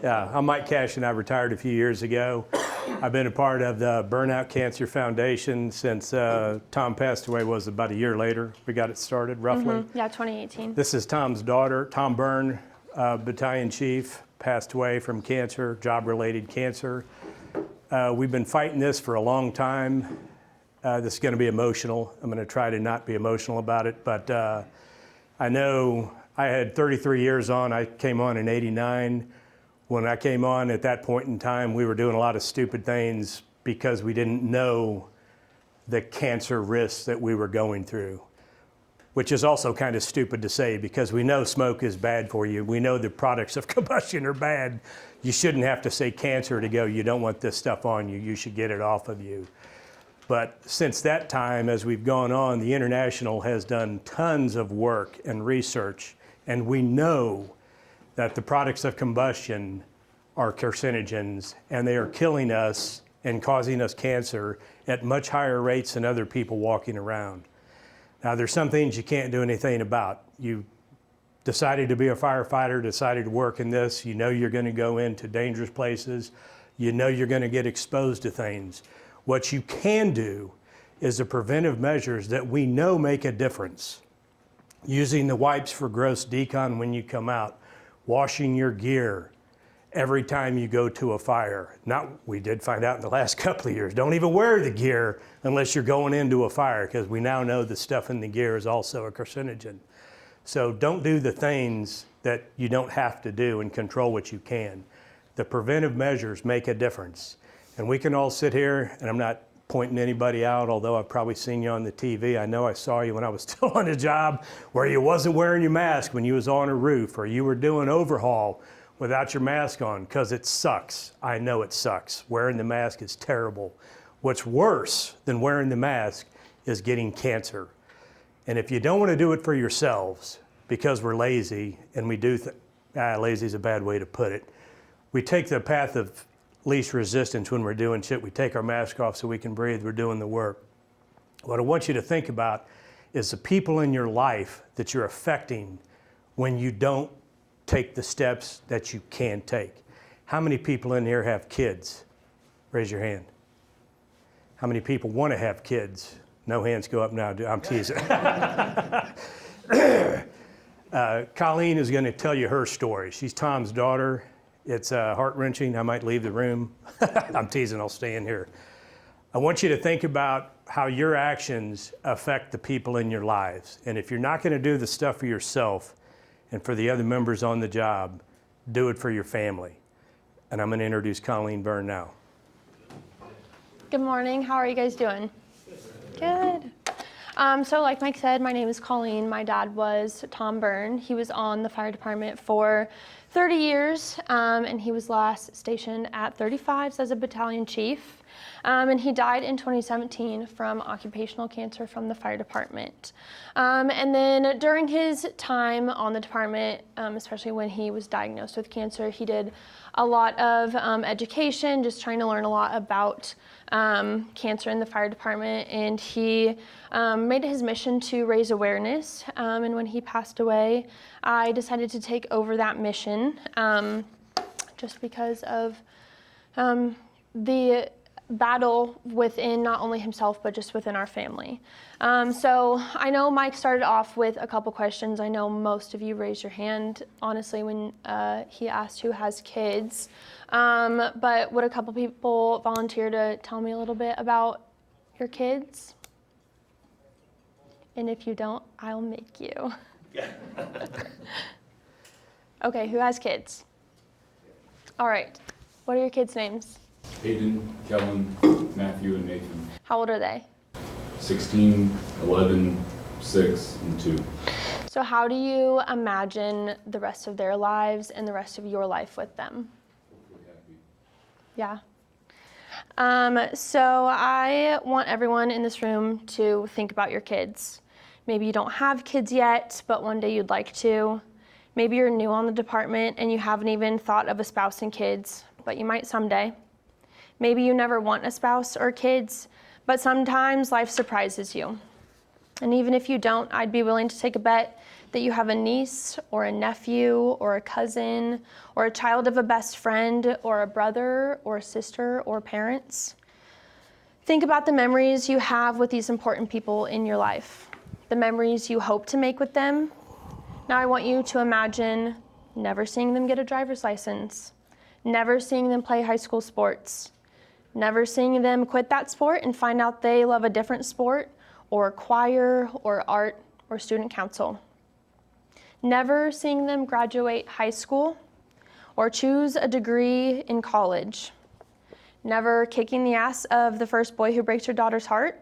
Yeah, I'm Mike Cash, and I retired a few years ago. I've been a part of the Burnout Cancer Foundation since Tom passed away. Was about a year later we got it started, roughly. Yeah, 2018. This is Tom's daughter, Tom Byrne, battalion chief, passed away from cancer, job-related cancer. We've been fighting this for a long time. This is going to be emotional. I'm going to try to not be emotional about it, but I know I had 33 years on. I came on in '89. When I came on at that point in time, we were doing a lot of stupid things because we didn't know the cancer risks that we were going through, which is also kind of stupid to say because we know smoke is bad for you. We know the products of combustion are bad. You shouldn't have to say cancer to go, you don't want this stuff on you, you should get it off of you. But since that time, as we've gone on, the International has done tons of work and research, and we know that the products of combustion are carcinogens, and they are killing us and causing us cancer at much higher rates than other people walking around. Now, there's some things you can't do anything about. You decided to be a firefighter, decided to work in this, you know you're going to go into dangerous places, you know you're going to get exposed to things. What you can do is the preventive measures that we know make a difference. Using the wipes for gross decon when you come out, washing your gear every time you go to a fire. We did find out in the last couple of years, don't even wear the gear unless you're going into a fire, because we now know the stuff in the gear is also a carcinogen. So don't do the things that you don't have to do and control what you can. The preventive measures make a difference. And we can all sit here, and I'm not pointing anybody out, although I've probably seen you on the TV. I know I saw you when I was still on the job where you wasn't wearing your mask when you was on a roof, or you were doing overhaul without your mask on, because it sucks. I know it sucks. Wearing the mask is terrible. What's worse than wearing the mask is getting cancer. And if you don't want to do it for yourselves, because we're lazy, and we do, lazy is a bad way to put it, we take the path of least resistance when we're doing shit. We take our mask off so we can breathe. We're doing the work. What I want you to think about is the people in your life that you're affecting when you don't take the steps that you can take. How many people in here have kids? Raise your hand. How many people want to have kids? No hands go up now. I'm teasing. Colleen is going to tell you her story. She's Tom's daughter. It's heart-wrenching. I might leave the room. I'm teasing, I'll stay in here. I want you to think about how your actions affect the people in your lives. And if you're not going to do the stuff for yourself and for the other members on the job, do it for your family. And I'm going to introduce Colleen Byrne now. Good morning. How are you guys doing? Good. So like Mike said, my name is Colleen. My dad was Tom Byrne. He was on the fire department for 30 years, and he was last stationed at 35 as a battalion chief. And he died in 2017 from occupational cancer from the fire department. And then during his time on the department, especially when he was diagnosed with cancer, he did a lot of education, just trying to learn a lot about cancer in the fire department, and he made it his mission to raise awareness. And when he passed away, I decided to take over that mission just because of the battle within not only himself, but just within our family. So I know Mike started off with a couple questions. I know most of you raised your hand, honestly, when he asked who has kids. But would a couple people volunteer to tell me a little bit about your kids? And if you don't, I'll make you. Okay, who has kids? All right, what are your kids' names? Hayden, Kellen, Matthew, and Nathan. How old are they? 16, 11, 6, and 2. So how do you imagine the rest of their lives and the rest of your life with them? Yeah. So I want everyone in this room to think about your kids. Maybe you don't have kids yet, but one day you'd like to. Maybe you're new on the department and you haven't even thought of a spouse and kids, but you might someday. Maybe you never want a spouse or kids, but sometimes life surprises you. And even if you don't, I'd be willing to take a bet that you have a niece or a nephew or a cousin or a child of a best friend or a brother or a sister or parents. Think about the memories you have with these important people in your life, the memories you hope to make with them. Now I want you to imagine never seeing them get a driver's license, never seeing them play high school sports, never seeing them quit that sport and find out they love a different sport or choir or art or student council. Never seeing them graduate high school or choose a degree in college. Never kicking the ass of the first boy who breaks your daughter's heart.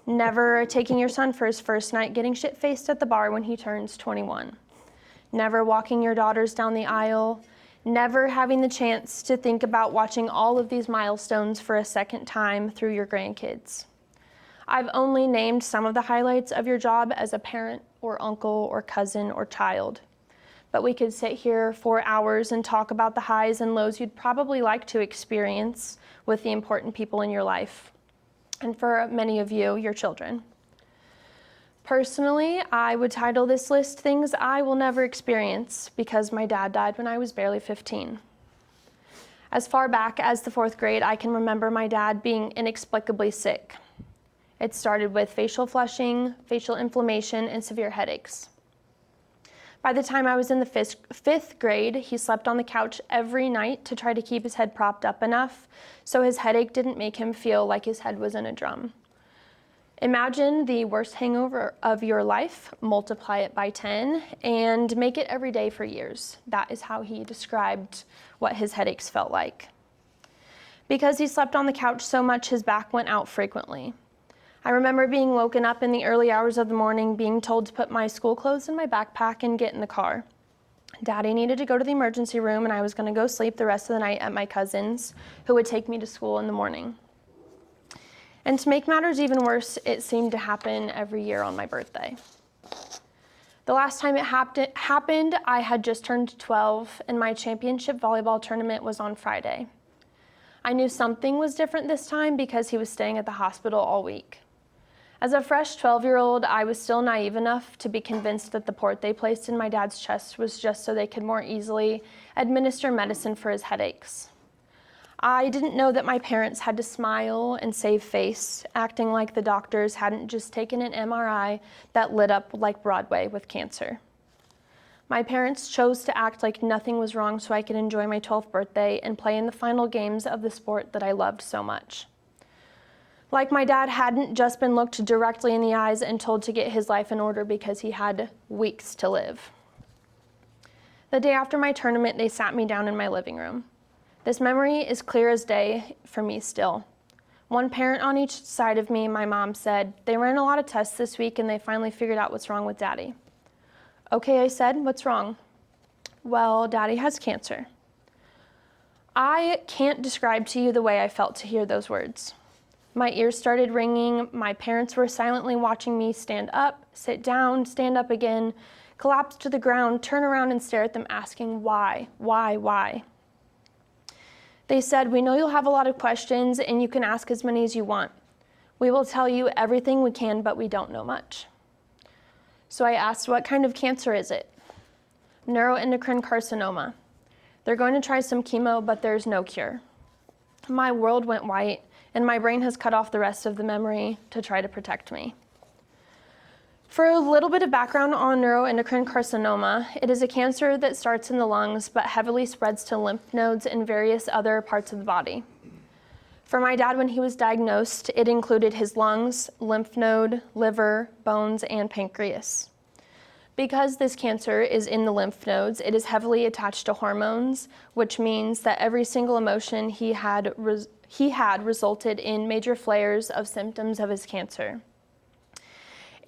Never taking your son for his first night getting shit-faced at the bar when he turns 21. Never walking your daughters down the aisle. Never having the chance to think about watching all of these milestones for a second time through your grandkids. I've only named some of the highlights of your job as a parent or uncle or cousin or child. But we could sit here for hours and talk about the highs and lows you'd probably like to experience with the important people in your life. And for many of you, your children. Personally, I would title this list Things I Will Never Experience because my dad died when I was barely 15. As far back as the 4th grade, I can remember my dad being inexplicably sick. It started with facial flushing, facial inflammation, and severe headaches. By the time I was in the 5th grade, he slept on the couch every night to try to keep his head propped up enough so his headache didn't make him feel like his head was in a drum. Imagine the worst hangover of your life, multiply it by 10, and make it every day for years. That is how he described what his headaches felt like. Because he slept on the couch so much, his back went out frequently. I remember being woken up in the early hours of the morning, being told to put my school clothes in my backpack and get in the car. Daddy needed to go to the emergency room, and I was going to go sleep the rest of the night at my cousin's, who would take me to school in the morning. And to make matters even worse, it seemed to happen every year on my birthday. The last time it happened, I had just turned 12, and my championship volleyball tournament was on Friday. I knew something was different this time because he was staying at the hospital all week. As a fresh 12-year-old, I was still naive enough to be convinced that the port they placed in my dad's chest was just so they could more easily administer medicine for his headaches. I didn't know that my parents had to smile and save face, acting like the doctors hadn't just taken an MRI that lit up like Broadway with cancer. My parents chose to act like nothing was wrong so I could enjoy my 12th birthday and play in the final games of the sport that I loved so much. Like my dad hadn't just been looked directly in the eyes and told to get his life in order because he had weeks to live. The day after my tournament, they sat me down in my living room. This memory is clear as day for me still. One parent on each side of me, my mom said, "They ran a lot of tests this week and they finally figured out what's wrong with Daddy." "Okay," I said, "what's wrong?" "Well, Daddy has cancer." I can't describe to you the way I felt to hear those words. My ears started ringing. My parents were silently watching me stand up, sit down, stand up again, collapse to the ground, turn around and stare at them asking why. They said, "We know you'll have a lot of questions and you can ask as many as you want. We will tell you everything we can, but we don't know much." So I asked, "What kind of cancer is it?" "Neuroendocrine carcinoma. They're going to try some chemo, but there's no cure." My world went white, and my brain has cut off the rest of the memory to try to protect me. For a little bit of background on neuroendocrine carcinoma, it is a cancer that starts in the lungs but heavily spreads to lymph nodes and various other parts of the body. For my dad, when he was diagnosed, it included his lungs, lymph node, liver, bones, and pancreas. Because this cancer is in the lymph nodes, it is heavily attached to hormones, which means that every single emotion he had resulted in major flares of symptoms of his cancer.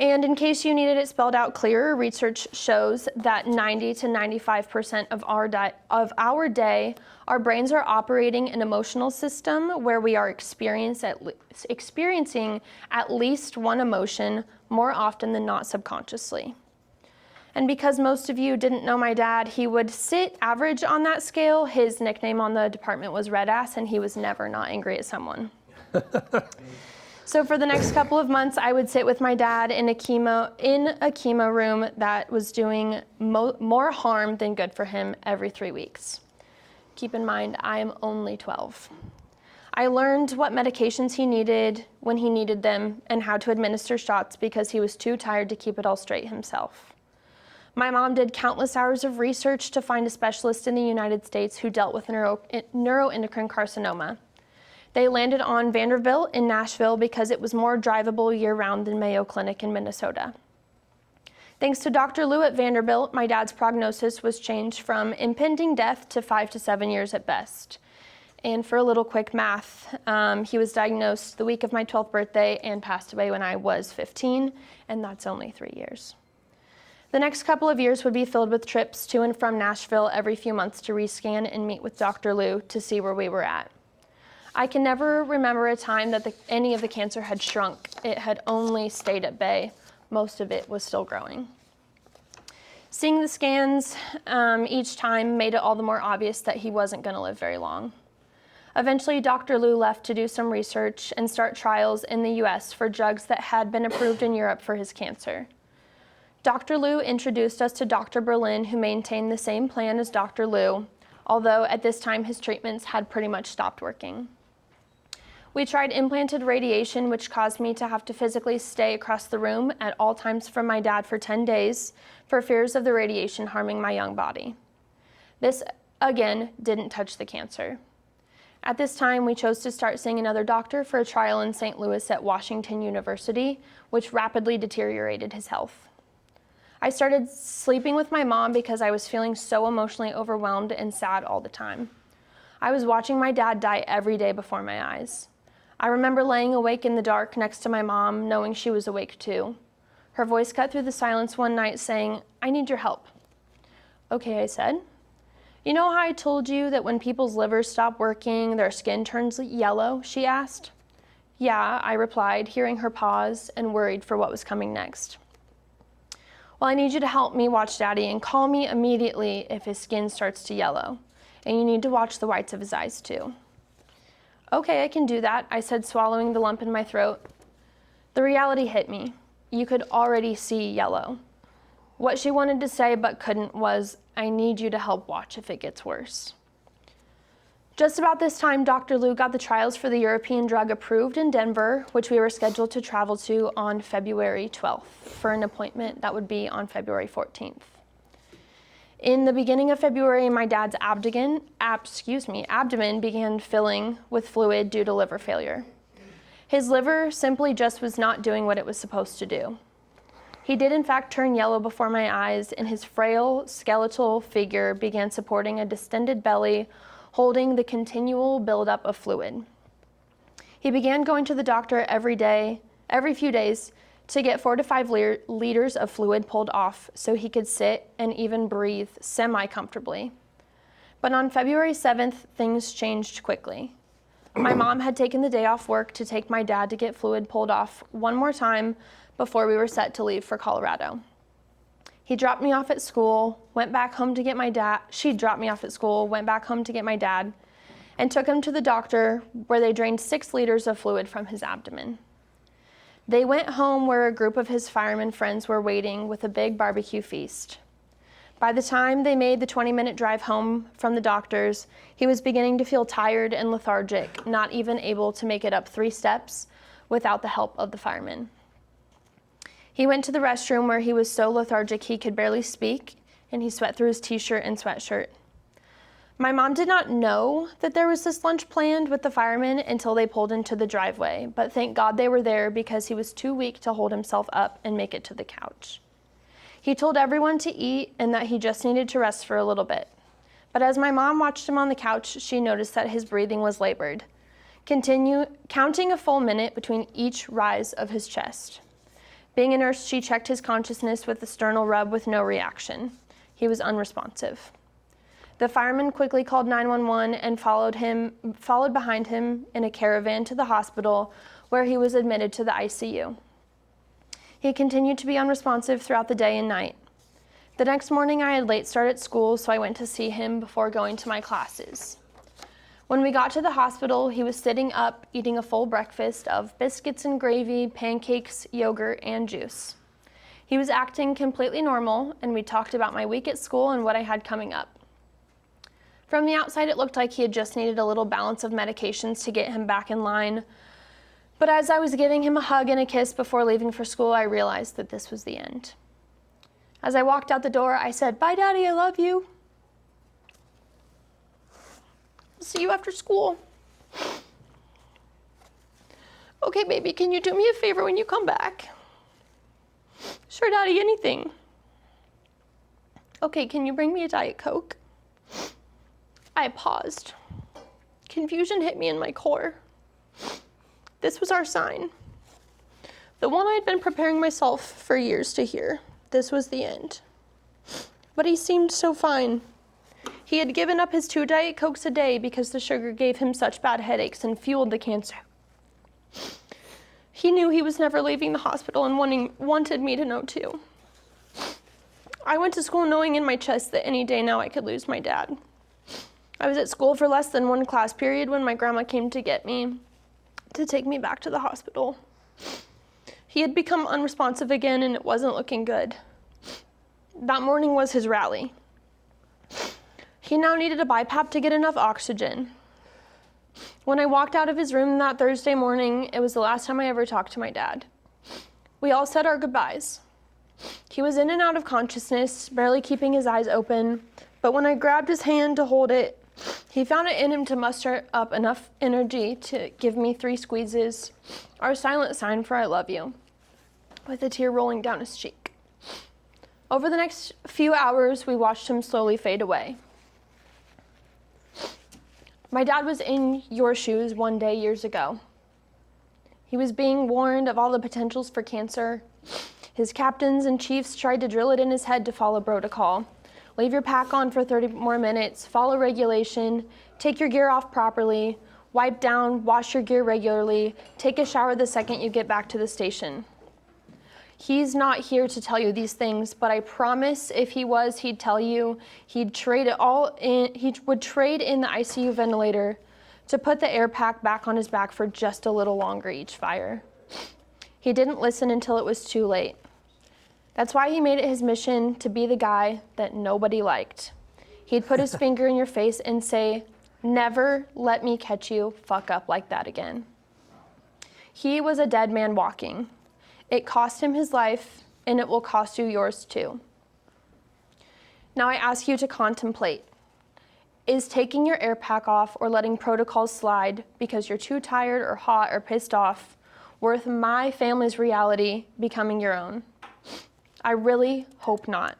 And in case you needed it spelled out clearer, research shows that 90 to 95% of our day, our brains are operating an emotional system where we are experiencing at least one emotion more often than not subconsciously. And because most of you didn't know my dad, he would sit average on that scale. His nickname on the department was Red Ass, and he was never not angry at someone. So for the next couple of months, I would sit with my dad in a chemo room that was doing more harm than good for him every 3 weeks. Keep in mind, I am only 12. I learned what medications he needed when he needed them and how to administer shots because he was too tired to keep it all straight himself. My mom did countless hours of research to find a specialist in the United States who dealt with neuroendocrine carcinoma. They landed on Vanderbilt in Nashville because it was more drivable year-round than Mayo Clinic in Minnesota. Thanks to Dr. Lou at Vanderbilt, my dad's prognosis was changed from impending death to 5 to 7 years at best. And for a little quick math, he was diagnosed the week of my 12th birthday and passed away when I was 15, and that's only 3 years. The next couple of years would be filled with trips to and from Nashville every few months to rescan and meet with Dr. Lou to see where we were at. I can never remember a time that any of the cancer had shrunk. It had only stayed at bay. Most of it was still growing. Seeing the scans each time made it all the more obvious that he wasn't going to live very long. Eventually, Dr. Lou left to do some research and start trials in the US for drugs that had been approved in Europe for his cancer. Dr. Lou introduced us to Dr. Byrne, who maintained the same plan as Dr. Lou, although at this time his treatments had pretty much stopped working. We tried implanted radiation, which caused me to have to physically stay across the room at all times from my dad for 10 days for fears of the radiation harming my young body. This, again, didn't touch the cancer. At this time, we chose to start seeing another doctor for a trial in St. Louis at Washington University, which rapidly deteriorated his health. I started sleeping with my mom because I was feeling so emotionally overwhelmed and sad all the time. I was watching my dad die every day before my eyes. I remember laying awake in the dark next to my mom, knowing she was awake too. Her voice cut through the silence one night saying, "I need your help." "Okay," I said. "You know how I told you that when people's livers stop working, their skin turns yellow?" she asked. "Yeah," I replied, hearing her pause and worried for what was coming next. "Well, I need you to help me watch Daddy and call me immediately if his skin starts to yellow. And you need to watch the whites of his eyes too." "Okay, I can do that," I said, swallowing the lump in my throat. The reality hit me. You could already see yellow. What she wanted to say but couldn't was, "I need you to help watch if it gets worse." Just about this time, Dr. Lou got the trials for the European drug approved in Denver, which we were scheduled to travel to on February 12th for an appointment that would be on February 14th. In the beginning of February, my dad's abdomen began filling with fluid due to liver failure. His liver simply just was not doing what it was supposed to do. He did in fact turn yellow before my eyes, and his frail skeletal figure began supporting a distended belly, holding the continual buildup of fluid. He began going to the doctor every few days, to get 4 to 5 liters of fluid pulled off so he could sit and even breathe semi-comfortably. But on February 7th, things changed quickly. My mom had taken the day off work to take my dad to get fluid pulled off one more time before we were set to leave for Colorado. He dropped me off at school, went back home to get my dad. She dropped me off at school, went back home to get my dad, and took him to the doctor where they drained 6 liters of fluid from his abdomen. They went home where a group of his fireman friends were waiting with a big barbecue feast. By the time they made the 20-minute drive home from the doctor's, he was beginning to feel tired and lethargic, not even able to make it up 3 steps without the help of the firemen. He went to the restroom where he was so lethargic he could barely speak, and he sweat through his t-shirt and sweatshirt. My mom did not know that there was this lunch planned with the firemen until they pulled into the driveway, but thank God they were there because he was too weak to hold himself up and make it to the couch. He told everyone to eat and that he just needed to rest for a little bit. But as my mom watched him on the couch, she noticed that his breathing was labored, counting a full minute between each rise of his chest. Being a nurse, she checked his consciousness with a sternal rub with no reaction. He was unresponsive. The firemen quickly called 911 and followed behind him in a caravan to the hospital where he was admitted to the ICU. He continued to be unresponsive throughout the day and night. The next morning I had late start at school, so I went to see him before going to my classes. When we got to the hospital, he was sitting up eating a full breakfast of biscuits and gravy, pancakes, yogurt, and juice. He was acting completely normal, and we talked about my week at school and what I had coming up. From the outside, it looked like he had just needed a little balance of medications to get him back in line. But as I was giving him a hug and a kiss before leaving for school, I realized that this was the end. As I walked out the door, I said, "Bye, Daddy, I love you. See you after school." "Okay, baby, can you do me a favor when you come back?" "Sure, Daddy, anything." "Okay, can you bring me a Diet Coke?" I paused. Confusion hit me in my core. This was our sign. The one I had been preparing myself for years to hear. This was the end. But he seemed so fine. He had given up his 2 Diet Cokes a day because the sugar gave him such bad headaches and fueled the cancer. He knew he was never leaving the hospital and wanted me to know too. I went to school knowing in my chest that any day now I could lose my dad. I was at school for less than 1 class period when my grandma came to get me, to take me back to the hospital. He had become unresponsive again and it wasn't looking good. That morning was his rally. He now needed a BiPAP to get enough oxygen. When I walked out of his room that Thursday morning, it was the last time I ever talked to my dad. We all said our goodbyes. He was in and out of consciousness, barely keeping his eyes open, but when I grabbed his hand to hold it, he found it in him to muster up enough energy to give me 3 squeezes, our silent sign for I love you, with a tear rolling down his cheek. Over the next few hours, we watched him slowly fade away. My dad was in your shoes one day years ago. He was being warned of all the potentials for cancer. His captains and chiefs tried to drill it in his head to follow protocol. Leave your pack on for 30 more minutes, follow regulation, take your gear off properly, wipe down, wash your gear regularly, take a shower the second you get back to the station. He's not here to tell you these things, but I promise if he was, he'd tell you he would trade in the ICU ventilator to put the air pack back on his back for just a little longer each fire. He didn't listen until it was too late. That's why he made it his mission to be the guy that nobody liked. He'd put his finger in your face and say, "Never let me catch you fuck up like that again." He was a dead man walking. It cost him his life, and it will cost you yours too. Now I ask you to contemplate. Is taking your air pack off or letting protocols slide because you're too tired or hot or pissed off worth my family's reality becoming your own? I really hope not.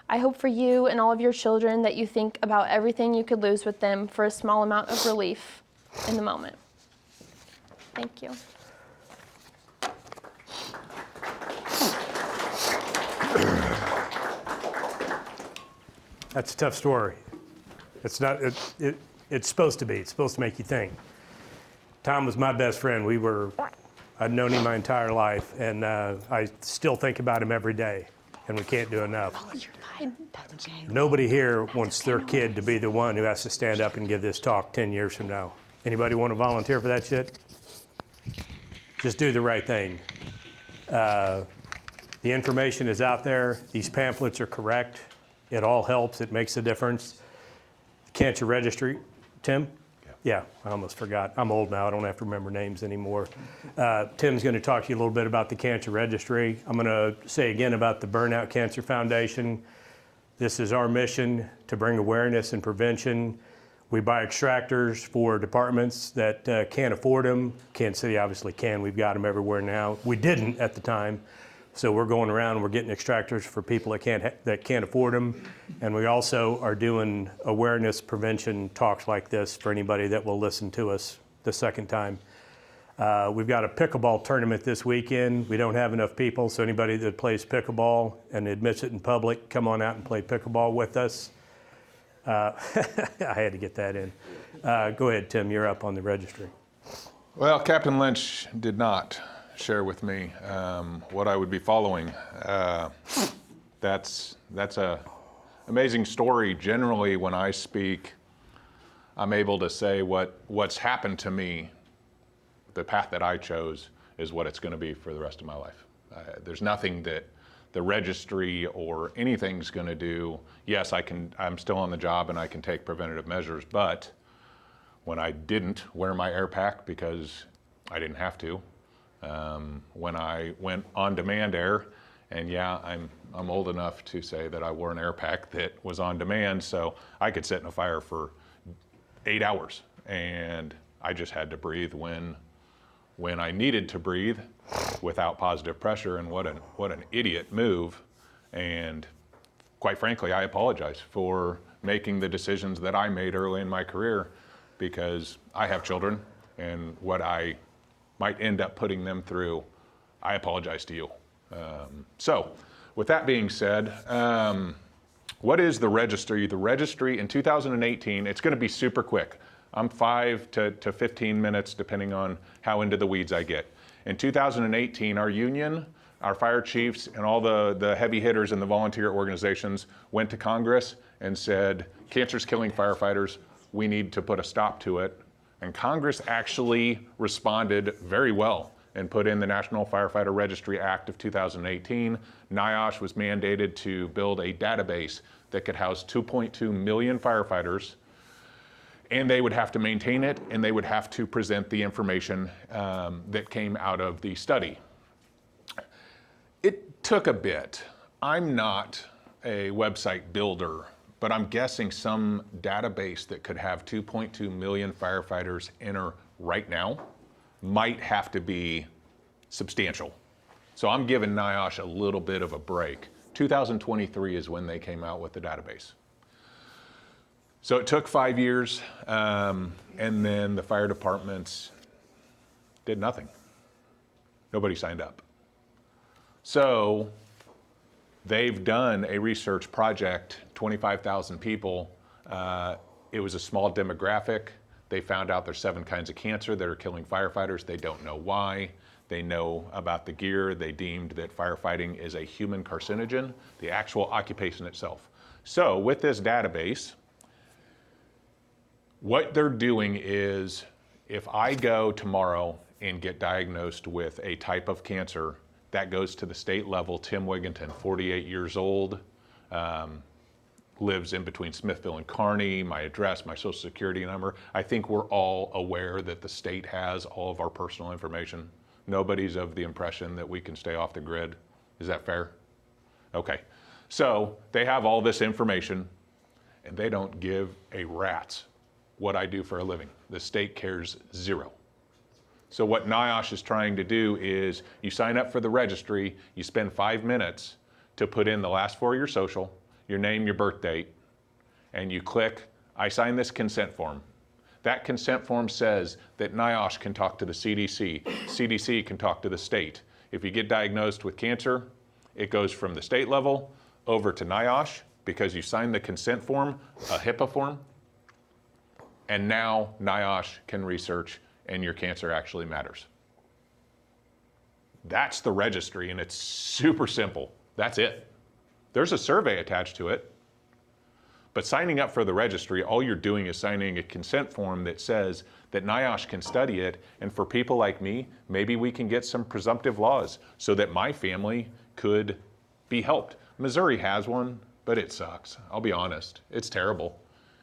I hope for you and all of your children that you think about everything you could lose with them for a small amount of relief in the moment. Thank you. That's a tough story. It's not. It's supposed to be. It's supposed to make you think. Tom was my best friend. I'd known him my entire life, and I still think about him every day, and we can't do enough. Oh, you're fine. That's okay. Nobody here wants their kid to be the one who has to stand up and give this talk 10 years from now. Anybody want to volunteer for that shit? Just do the right thing. The information is out there. These pamphlets are correct. It all helps. It makes a difference. The cancer registry, Tim? Yeah, I almost forgot. I'm old now. I don't have to remember names anymore. Tim's going to talk to you a little bit about the cancer registry. I'm going to say again about the Burnout Cancer Foundation. This is our mission to bring awareness and prevention. We buy extractors for departments that can't afford them. Kansas City obviously can. We've got them everywhere now. We didn't at the time. So we're going around and we're getting extractors for people that can't afford them. And we also are doing awareness prevention talks like this for anybody that will listen to us the second time. We've got a pickleball tournament this weekend. We don't have enough people, so anybody that plays pickleball and admits it in public, come on out and play pickleball with us. I had to get that in. Go ahead, Tim, you're up on the registry. Well, Captain Lynch did not share with me what I would be following. That's a amazing story. Generally, when I speak I'm able to say what's happened to me, the path that I chose is what it's going to be for the rest of my life. There's nothing that the registry or anything's going to do. Yes, I'm still on the job and I can take preventative measures, but when I didn't wear my air pack because I didn't have to, when I went on demand air, and yeah, I'm old enough to say that I wore an air pack that was on demand, so I could sit in a fire for 8 hours, and I just had to breathe when I needed to breathe without positive pressure. And what an idiot move. And quite frankly, I apologize for making the decisions that I made early in my career, because I have children, and what I might end up putting them through, I apologize to you. So with that being said, what is the registry? The registry in 2018, it's going to be super quick. I'm 5 to 15 minutes, depending on how into the weeds I get. In 2018, our union, our fire chiefs, and all the heavy hitters in the volunteer organizations went to Congress and said, cancer's killing firefighters, we need to put a stop to it. And Congress actually responded very well and put in the National Firefighter Registry Act of 2018. NIOSH was mandated to build a database that could house 2.2 million firefighters, and they would have to maintain it, and they would have to present the information that came out of the study. It took a bit. I'm not a website builder, but I'm guessing some database that could have 2.2 million firefighters enter right now might have to be substantial. So I'm giving NIOSH a little bit of a break. 2023 is when they came out with the database. So it took 5 years, and then the fire departments did nothing. Nobody signed up. So they've done a research project, 25,000 people. It was a small demographic. They found out there's 7 kinds of cancer that are killing firefighters. They don't know why. They know about the gear. They deemed that firefighting is a human carcinogen, the actual occupation itself. So with this database, what they're doing is, if I go tomorrow and get diagnosed with a type of cancer, that goes to the state level. Tim Wigginton, 48 years old, lives in between Smithville and Kearney, my address, my social security number. I think we're all aware that the state has all of our personal information. Nobody's of the impression that we can stay off the grid. Is that fair? Okay. So they have all this information, and they don't give a rat's what I do for a living. The state cares zero. So what NIOSH is trying to do is, you sign up for the registry, you spend 5 minutes to put in the last 4 of your social, your name, your birth date, and you click, I sign this consent form. That consent form says that NIOSH can talk to the CDC, CDC can talk to the state. If you get diagnosed with cancer, it goes from the state level over to NIOSH because you signed the consent form, a HIPAA form, and now NIOSH can research and your cancer actually matters. That's the registry, and it's super simple. That's it. There's a survey attached to it, but signing up for the registry, all you're doing is signing a consent form that says that NIOSH can study it, and for people like me, maybe we can get some presumptive laws so that my family could be helped. Missouri has one, but it sucks. I'll be honest, it's terrible.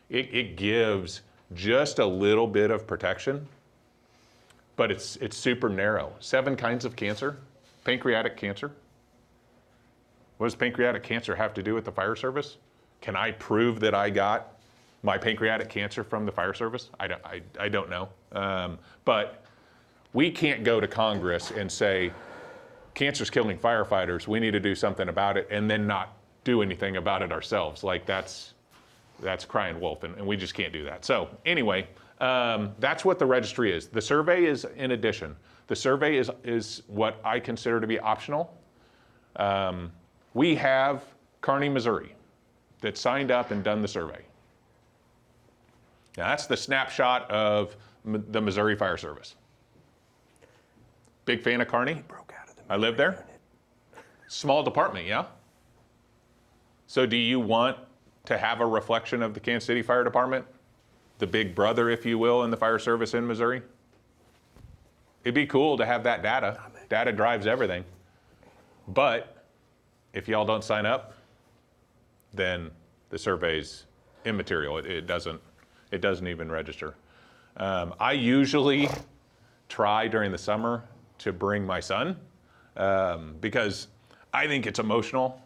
It gives just a little bit of protection, but it's super narrow. 7 kinds of cancer, pancreatic cancer. What does pancreatic cancer have to do with the fire service? Can I prove that I got my pancreatic cancer from the fire service? I don't know. But we can't go to Congress and say, cancer's killing firefighters, we need to do something about it, and then not do anything about it ourselves. Like that's crying wolf, and we just can't do that. So anyway, that's what the registry is. The survey is in addition. The survey is what I consider to be optional. We have Kearney, Missouri, that signed up and done the survey. Now that's the snapshot of the Missouri Fire Service. Big fan of Kearney. I live there. Small department, yeah? So do you want to have a reflection of the Kansas City Fire Department? the big brother, if you will, in the fire service in Missouri. It'd be cool to have that data. Data drives everything. But if y'all don't sign up, then the survey's immaterial. It doesn't even register. I usually try during the summer to bring my son because I think it's emotional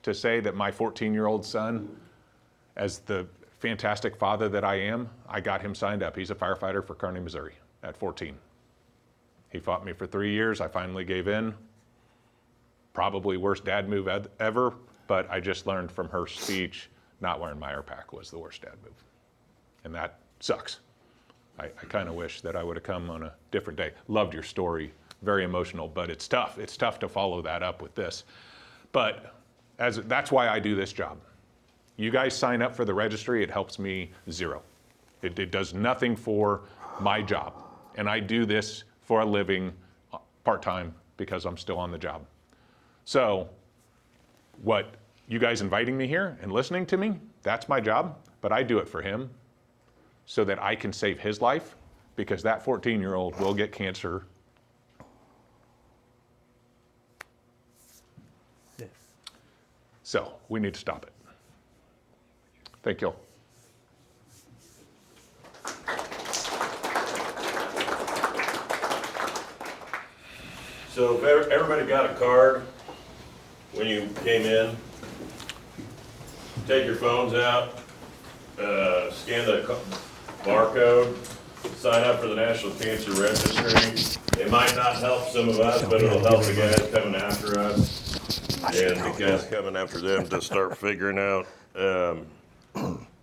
to say that my 14-year-old son, as the fantastic father that I am, I got him signed up. He's a firefighter for Kearney, Missouri at 14. He fought me for 3 years. I finally gave in. Probably worst dad move ever, but I just learned from her speech not wearing my air pack was the worst dad move. And that sucks. I kind of wish that I would have come on a different day. Loved your story, very emotional, but it's tough. It's tough to follow that up with this. But that's why I do this job. You guys sign up for the registry, it helps me zero. It does nothing for my job. And I do this for a living, part-time, because I'm still on the job. So what you guys inviting me here and listening to me, that's my job, but I do it for him so that I can save his life, because that 14-year-old will get cancer. Yeah. So we need to stop it. Thank you. So if everybody got a card when you came in, take your phones out, scan the barcode, sign up for the National Cancer Registry. It might not help some of us, but it'll help the guys coming after us and the guys coming after them to start figuring out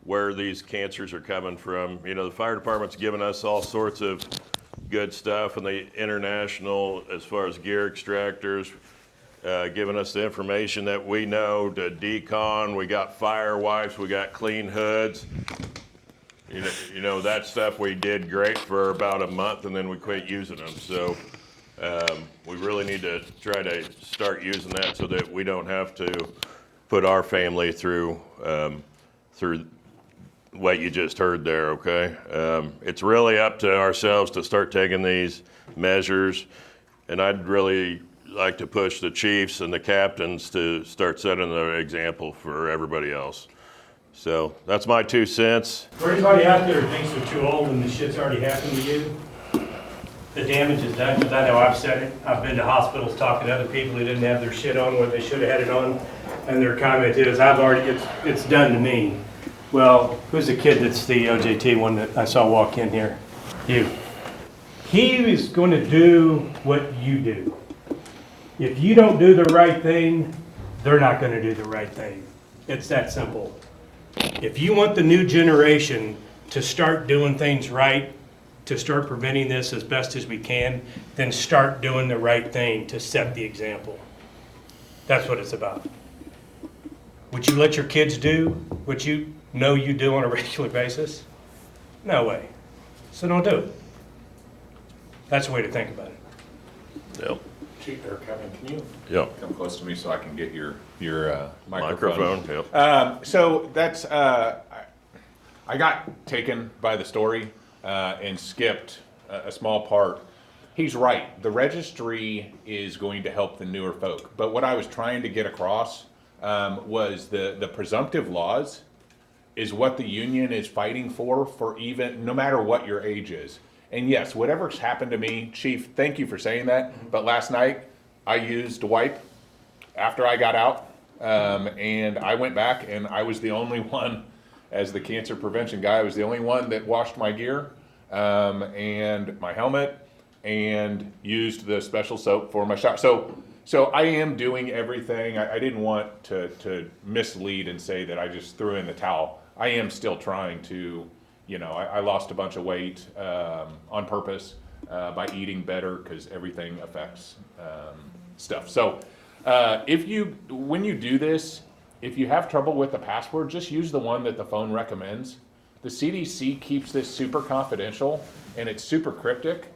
where these cancers are coming from. You know, the fire department's given us all sorts of good stuff, and the international, as far as gear extractors, giving us the information that we know to decon. We got fire wipes, we got clean hoods. You know that stuff we did great for about a month, and then we quit using them. So we really need to try to start using that so that we don't have to put our family through what you just heard there, okay? It's really up to ourselves to start taking these measures, and I'd really like to push the chiefs and the captains to start setting the example for everybody else. So that's my 2 cents. For anybody out there who thinks they're too old and the shit's already happened to you, the damage is done, because I know I've said it. I've been to hospitals talking to other people who didn't have their shit on when they should have had it on, and their comment is, it's done to me. Well, who's the kid that's the OJT one that I saw walk in here? You. He is going to do what you do. If you don't do the right thing, they're not going to do the right thing. It's that simple. If you want the new generation to start doing things right, to start preventing this as best as we can, then start doing the right thing to set the example. That's what it's about. Would you let your kids do what you know you do on a regular basis? No way. So don't do it. That's the way to think about it. Yep. Chief or Kevin, can you Yep. come close to me so I can get your Microphone. Yep. So that's I got taken by the story and skipped a small part. He's right. The registry is going to help the newer folk. But what I was trying to get across was the presumptive laws is what the union is fighting for even no matter what your age is. And yes, whatever's happened to me, Chief, thank you for saying that. But last night I used a wipe after I got out, and I went back and I was the only one, as the cancer prevention guy, I was the only one that washed my gear and my helmet and used the special soap for my shower. So I am doing everything. I didn't want to mislead and say that I just threw in the towel. I am still trying to, I lost a bunch of weight on purpose by eating better, because everything affects stuff. So when you do this, if you have trouble with the password, just use the one that the phone recommends. The CDC keeps this super confidential and it's super cryptic,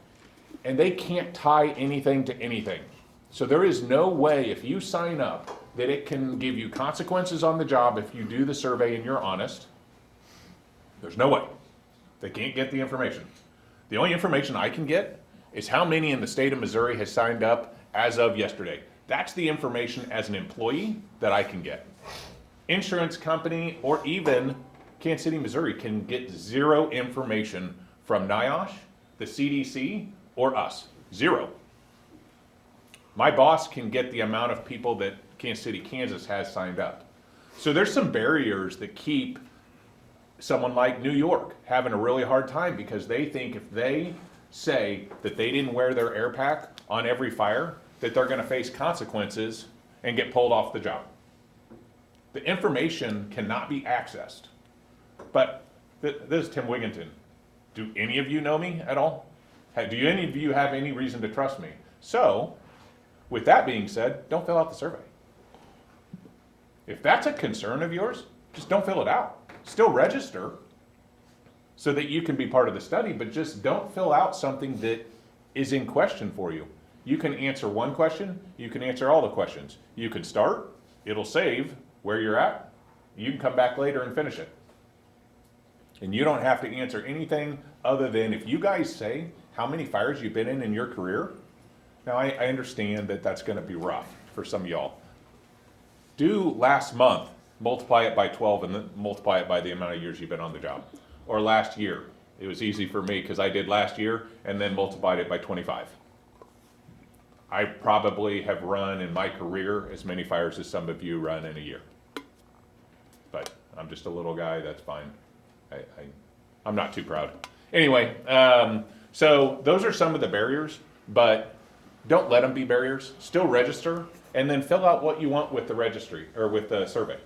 and they can't tie anything to anything. So there is no way, if you sign up, that it can give you consequences on the job if you do the survey and you're honest. There's no way. They can't get the information. The only information I can get is how many in the state of Missouri has signed up as of yesterday. That's the information as an employee that I can get. Insurance company or even Kansas City, Missouri can get zero information from NIOSH, the CDC, or us. Zero. My boss can get the amount of people that Kansas City, Kansas has signed up. So there's some barriers that keep someone like New York having a really hard time, because they think if they say that they didn't wear their air pack on every fire, that they're going to face consequences and get pulled off the job. The information cannot be accessed. But this is Tim Wigginton. Do any of you know me at all? Do any of you have any reason to trust me? So, with that being said, don't fill out the survey. If that's a concern of yours, just don't fill it out. Still register so that you can be part of the study, but just don't fill out something that is in question for you. You can answer one question, you can answer all the questions. You can start, it'll save where you're at, you can come back later and finish it. And you don't have to answer anything other than if you guys say how many fires you've been in your career. Now, I understand that that's going to be rough for some of y'all. Do last month, multiply it by 12 and then multiply it by the amount of years you've been on the job. Or last year. It was easy for me because I did last year and then multiplied it by 25. I probably have run in my career as many fires as some of you run in a year. But I'm just a little guy, that's fine. I'm not too proud. Anyway, so those are some of the barriers, but don't let them be barriers. Still register, and then fill out what you want with the registry, or with the survey.